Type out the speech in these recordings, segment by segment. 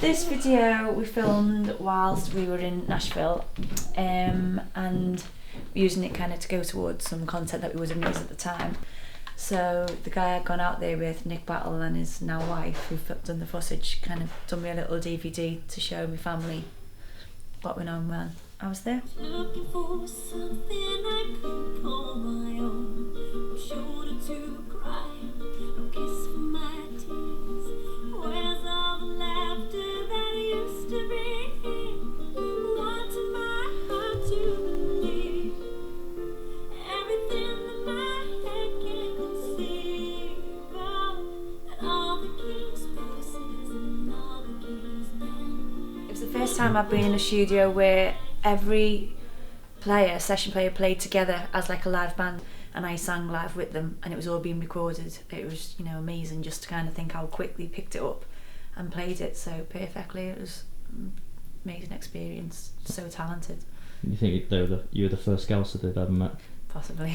This video we filmed whilst we were in Nashville, and using it kind of to go towards some content that we would have used at the time. So the guy I'd gone out there with, Nick Battle, and his now wife, who've done the footage, kind of done me a little DVD to show my family what went on when I was there. Looking for something I could call my own. No shoulder to cry, no kiss for my tears. Where's all the laughter that used to bring? Wanted my heart to believe everything that my head can conceive of, that all the king's faces and all the king's men. It was the first time I've been in a studio where every session player played together as like a live band, and I sang live with them, and it was all being recorded. It was, you know, amazing just to kind of think how quickly picked it up and played it so perfectly. It was an amazing experience, so talented. You think you were the first Scouser they've ever met? Possibly.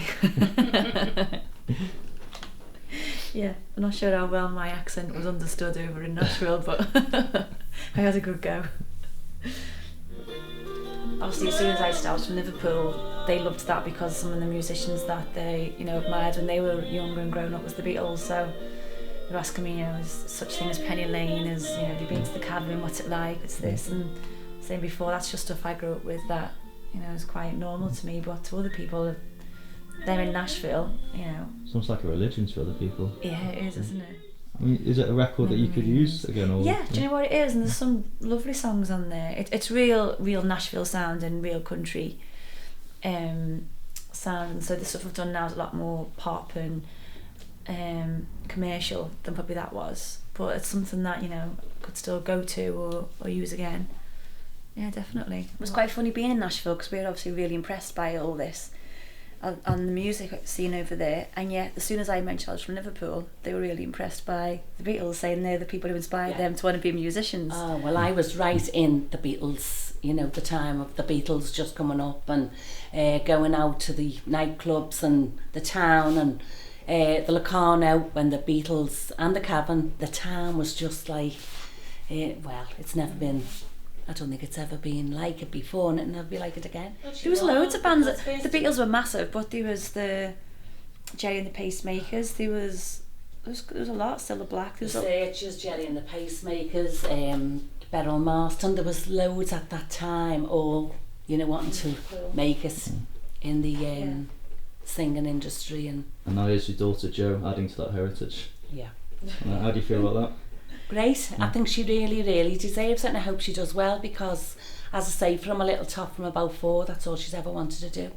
Yeah, I'm not sure how well my accent was understood over in Nashville, but I had a good go. Obviously, as soon as I started from Liverpool, they loved that because some of the musicians that they, you know, admired when they were younger and growing up was the Beatles. So they were asking me, you know, is such thing as Penny Lane, as, you know, have you been to the Cavern, what's it like, it's this, and saying before, that's just stuff I grew up with that, you know, is quite normal to me, but to other people, they're in Nashville, you know. Sounds like a religion to other people. Yeah, it is, isn't it? I mean, is it a record that you could use again? Or, yeah, do you know what it is? And there's some lovely songs on there. It's real Nashville sound and real country sound. And so the stuff I've done now is a lot more pop and commercial than probably that was. But it's something that, you know, I could still go to or use again. Yeah, definitely. It was quite funny being in Nashville because we were obviously really impressed by all this on the music scene over there, and yet as soon as I mentioned I was from Liverpool, they were really impressed by the Beatles, saying they're the people who inspired them to want to be musicians. Oh, well, I was right in the Beatles, you know, the time of the Beatles just coming up and going out to the nightclubs and the town and the Locarno when the Beatles and the Cavern, the town was just like, well, it's never been, I don't think it's ever been like it before, and it'll never be like it again. There was loads of bands. The Beatles were massive, but there was the Jerry and the Pacemakers. There was a lot. Still the Black. The Searchers, Jerry and the Pacemakers, Beryl Marston. There was loads at that time, all, you know, wanting to make it in the singing industry. And now here's your daughter Jo adding to that heritage. Yeah. How do you feel about that? Great. I think she really, really deserves it, and I hope she does well because, as I say, from a little top from about 4, that's all she's ever wanted to do.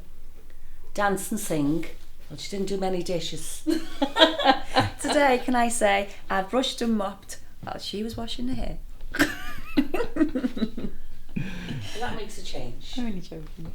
Dance and sing. Well, she didn't do many dishes. Today, can I say, I brushed and mopped while she was washing her hair. That makes a change. I'm only joking.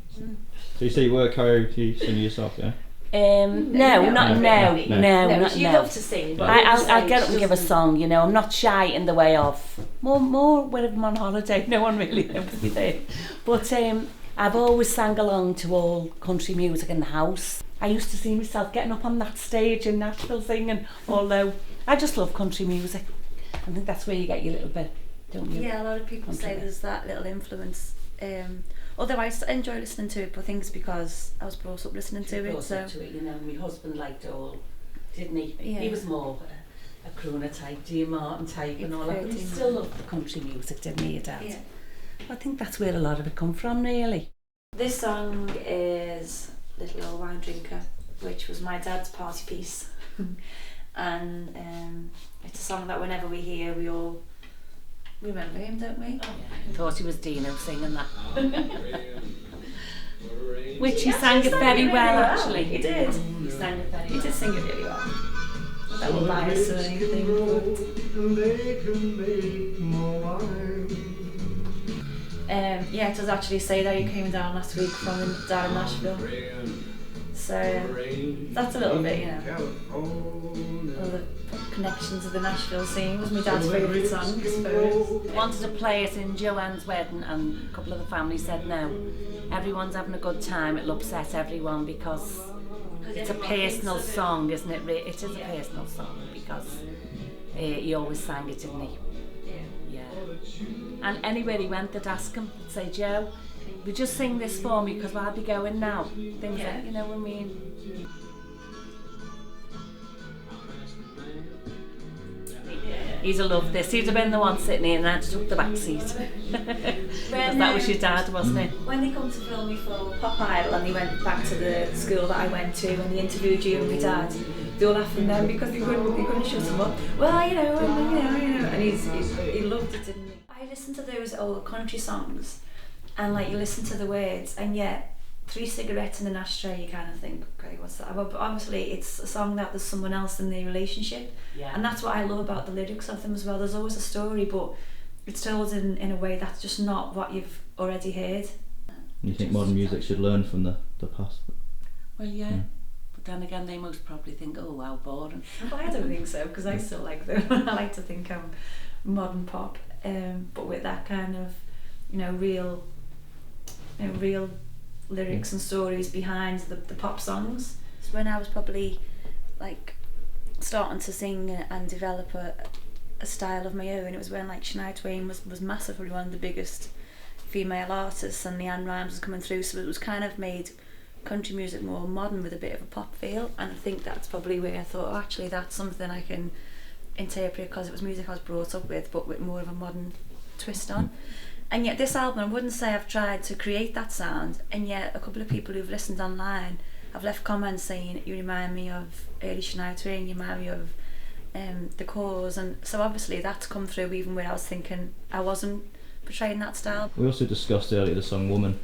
So you say you were karaoke singing yourself, yeah? No. You love to sing. But I'll get up and give a song, you know. I'm not shy in the way of more when I'm on holiday. No one really knows me there. But I've always sang along to all country music in the house. I used to see myself getting up on that stage in Nashville singing, although I just love country music. I think that's where you get your little bit, don't you? Yeah, a lot of people say there's that little influence. Although I enjoy listening to it, but I think it's because I was brought up listening to it. So you know, my husband liked it all, didn't he? Yeah. He was more a crooner type, Dean Martin type and all that, but he still loved the country music, didn't he, your dad? Yeah. I think that's where a lot of it come from, really. This song is Little Old Wine Drinker, which was my dad's party piece. And it's a song that whenever we hear, we all remember him, don't we? Oh, yeah. I thought he was Dino singing that. Which he sang it very well, actually. He did. He sang it very well. He did sing it really well. That will bias or anything. Yeah, it does actually say that he came down last week from down in Nashville. So that's a little bit, you know, all the connections to the Nashville scene. Was my dad's favourite song, I suppose. Wanted to play it in Joanne's wedding, and a couple of the family said no. Everyone's having a good time, it'll upset everyone because it's a personal song, isn't it? It is a personal song because he always sang it, didn't he? Yeah. And anywhere he went, they'd ask him, they'd say, Joe, you just sing this for me because I'll be going now. Things like, you know what I mean? He'd have loved this. He'd have been the one sitting here and I'd took the back seat. Because that was your dad, wasn't it? When they come to film me for Pop Idol and they went back to the school that I went to and they interviewed you and my dad, they were laughing then because they couldn't shut him up. Well, you know, and he loved it, didn't he? I listened to those old country songs and like you listen to the words and yet 3 cigarettes in an ashtray, you kind of think, okay, what's that? But obviously it's a song that there's someone else in the relationship, and that's what I love about the lyrics of them as well. There's always a story, but it's told in a way that's just not what you've already heard. You think modern music should learn from the past? Well, yeah. But then again, they most probably think, oh, how boring. Well, I don't think so, because I still like them. I like to think I'm modern pop, but with that kind of, real lyrics and stories behind the pop songs. So when I was probably like starting to sing and develop a style of my own, it was when like Shania Twain was massively one of the biggest female artists and Leanne Rimes was coming through, so it was kind of made country music more modern with a bit of a pop feel, and I think that's probably where I thought, actually that's something I can interpret because it was music I was brought up with but with more of a modern twist on. And yet this album, I wouldn't say I've tried to create that sound, and yet a couple of people who've listened online have left comments saying you remind me of early Shania Twain, you remind me of The Cause, and so obviously that's come through even where I was thinking I wasn't portraying that style. We also discussed earlier the song Woman,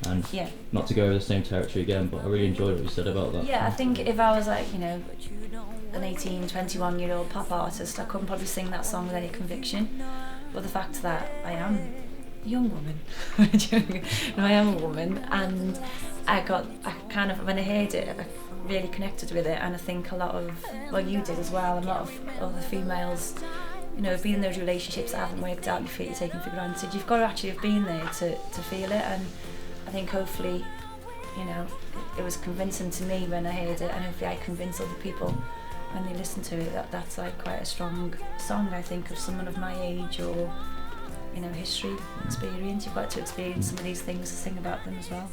and not to go over the same territory again, but I really enjoyed what you said about that. Yeah, I think if I was like, an 18, 21 year old pop artist, I couldn't probably sing that song with any conviction, but the fact that I am a young woman, no, I am a woman, and I kind of, when I heard it, I really connected with it, and I think a lot of, well, you did as well, a lot of other females, have been in those relationships that haven't worked out, you feel you're taken for granted. You've got to actually have been there to feel it, and I think hopefully, it was convincing to me when I heard it, and hopefully I convince other people when they listen to it that that's like quite a strong song, I think, of someone of my age or history, experience. You've got to experience some of these things to sing about them as well.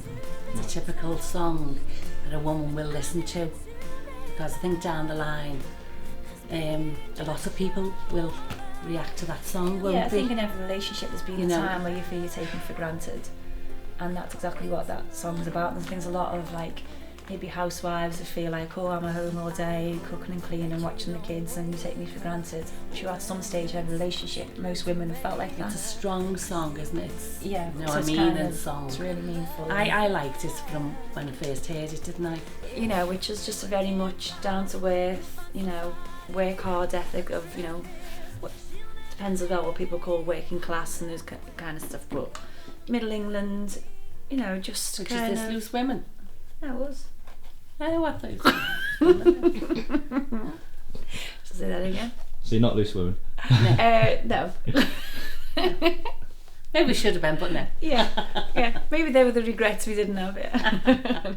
It's a typical song that a woman will listen to, because I think down the line a lot of people will react to that song, won't they? I think in every relationship there's been a time where you feel you're taken for granted, and that's exactly what that song's about. And there's a lot of like maybe housewives that feel like, oh, I'm at home all day cooking and cleaning and watching the kids and you take me for granted. I'm sure at some stage in a relationship most women have felt like that. It's a strong song, isn't it? Yeah, so I mean, in song. It's really meaningful. I liked it from when I first heard it, didn't I? Which is just a very much down to earth, work hard ethic of, what depends on what people call working class and those kind of stuff, but Middle England, just which kind is this of, Loose Women? No, it was. Oh, I thought it was. Say that again. So you're not Loose Women? No. Maybe we should have been, but no. Yeah. Maybe they were the regrets we didn't have it.